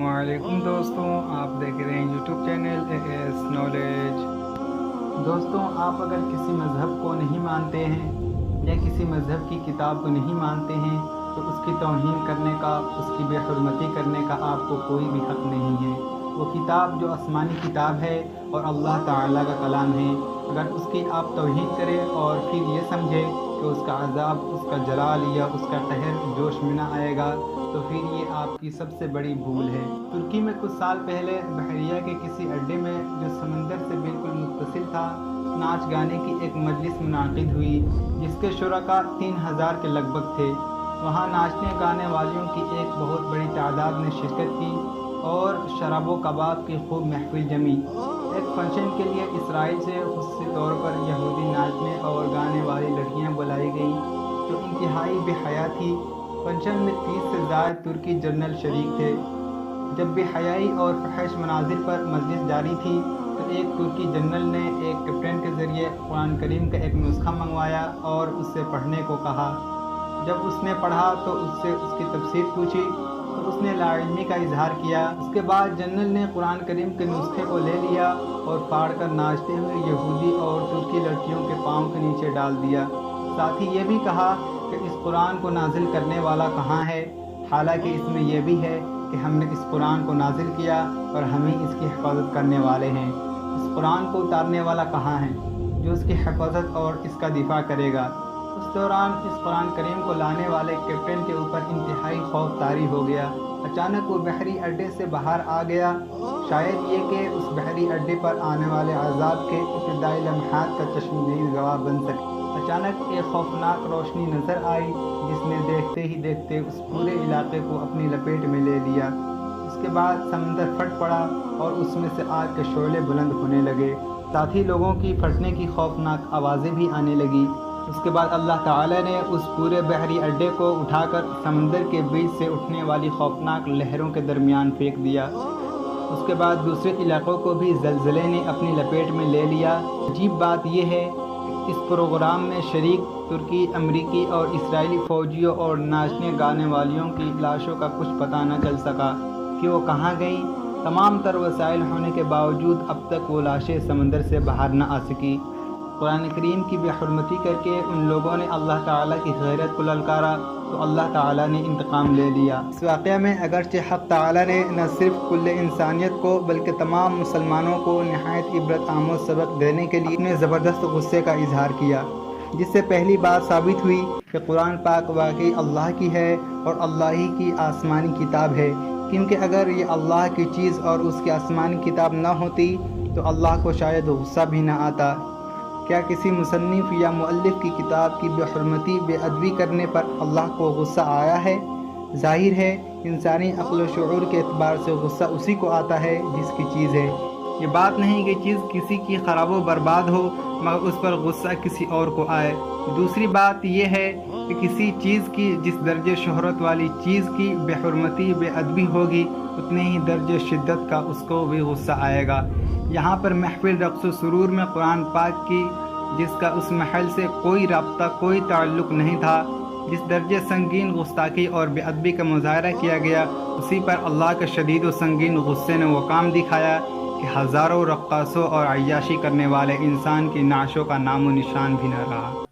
वालेकुम दोस्तों, आप देख रहे हैं यूट्यूब चैनल एएस नॉलेज। दोस्तों, आप अगर किसी मज़हब को नहीं मानते हैं या किसी मज़हब की किताब को नहीं मानते हैं तो उसकी तौहीन करने का, उसकी बेहुरमती करने का आपको कोई भी हक़ नहीं है। वो किताब जो आसमानी किताब है और अल्लाह ताला का कलाम है, अगर उसकी आप तौहीन करें और फिर ये समझें कि उसका अज़ाब, उसका जलाल या उसका कहर जोश में ना आएगा, तो फिर ये आपकी सबसे बड़ी भूल है। तुर्की में कुछ साल पहले बहरिया के किसी अड्डे में, जो समंदर से बिल्कुल मुत्तसिल था, नाच गाने की एक मजलिस मुनाकिद हुई जिसके शुरका 3000 के लगभग थे। वहाँ नाचने गाने वालियों की एक बहुत बड़ी तादाद ने शिरकत की और शराब व कबाब की खूब महफिल जमी। एक फंक्शन के लिए इसराइल से खुसूसी तौर पर यहूदी नाचने और गाने वाली लड़कियाँ बुलाई गई जो इंतहाई बेहया थी। फंक्शन में 30 से ज़्यादा तुर्की जर्नल शरीक थे। जब बेहयाई और फहश मनाजिर पर मजलिस जारी थी तो एक तुर्की जनरल ने एक कैप्टन के ज़रिए कुरान करीम का एक नुस्खा मंगवाया और उससे पढ़ने को कहा। जब उसने पढ़ा तो उससे उसकी तफसीर पूछी तो उसने लाइल्मी का इजहार किया। उसके बाद जनरल ने कुरान करीम के नुस्खे को ले लिया और फाड़ कर नाचते हुए यहूदी और तुर्की लड़कियों के पाँव के नीचे डाल दिया। साथ ही ये भी कहा कि इस कुरान को नाजिल करने वाला कहाँ है, हालांकि इसमें यह भी है कि हमने इस कुरान को नाजिल किया और हम ही इसकी हिफाजत करने वाले हैं। इस कुरान को उतारने वाला कहाँ है जो इसकी हिफाजत और इसका दिफा करेगा। उस दौरान इस कुरान करीम को लाने वाले कैप्टन के ऊपर इंतहाई खौफ तारी हो गया। अचानक वो बहरी अड्डे से बाहर आ गया। शायद ये कि उस बहरी अड्डे पर आने वाले अजाब के इब्तिदाई लम्हात का चश्मदीद गवाह बन सके। अचानक एक खौफनाक रोशनी नज़र आई जिसने देखते ही देखते उस पूरे इलाके को अपनी लपेट में ले लिया। उसके बाद समंदर फट पड़ा और उसमें से आग के शोले बुलंद होने लगे। साथ ही लोगों की फटने की खौफनाक आवाज़ें भी आने लगी। उसके बाद अल्लाह ताला ने उस पूरे बहरी अड्डे को उठाकर समंदर के बीच से उठने वाली खौफनाक लहरों के दरमियान फेंक दिया। उसके बाद दूसरे इलाक़ों को भी ज़लज़ले ने अपनी लपेट में ले लिया। अजीब बात यह है, इस प्रोग्राम में शरीक तुर्की, अमरीकी और इसराइली फ़ौजियों और नाचने गाने वालियों की लाशों का कुछ पता न चल सका कि वो कहाँ गई। तमाम तर वसाइल होने के बावजूद अब तक वो लाशें समंदर से बाहर न आ सकी। कुरान करीम की बेहुरमती करके उन लोगों ने अल्लाह ताला की गैरत को ललकारा तो अल्लाह ताला ने इंतकाम ले लिया। इस वाक़या में अगरचे हक़ ताला ने न सिर्फ कुल्ले इंसानियत को बल्कि तमाम मुसलमानों को नहायत इबरत आमोज़ सबक देने के लिए अपने ज़बरदस्त गुस्से का इजहार किया, जिससे पहली बात साबित हुई कि कुरान पाक वाकई अल्लाह की है और अल्लाह ही की आसमानी किताब है। क्योंकि अगर ये अल्लाह की चीज़ और उसकी आसमानी किताब न होती तो अल्लाह को शायद गुस्सा भी न आता। क्या किसी मुसन्निफ़ या मुअल्लिफ़ की किताब की बेहुरमती, बेअदबी करने पर अल्लाह को गुस्सा आया है? ज़ाहिर है इंसानी अक़्ल व शऊर के एतबार से गुस्सा उसी को आता है जिसकी चीज़ है। ये बात नहीं कि चीज़ किसी की ख़राब व बर्बाद हो मगर उस पर गुस्सा किसी और को आए। दूसरी बात यह है कि किसी चीज़ की जिस दर्जे शोहरत वाली चीज़ की बेहुरमती, बेअदबी होगी उतने ही दर्जे शिद्दत का उसको भी गुस्सा आएगा। यहाँ पर महफिल रक़्स व सुरूर में कुरान पाक की, जिसका उस महल से कोई राब्ता, कोई ताल्लुक़ नहीं था, जिस दर्जे संगीन गुस्ताखी और बेअदबी का मुज़ाहरा किया गया, उसी पर अल्लाह के शदीद व संगीन गुस्से ने वो काम दिखाया कि हज़ारों रक़्क़ासों और अय्याशी करने वाले इंसान की नाशों का नामो निशान भी न रहा।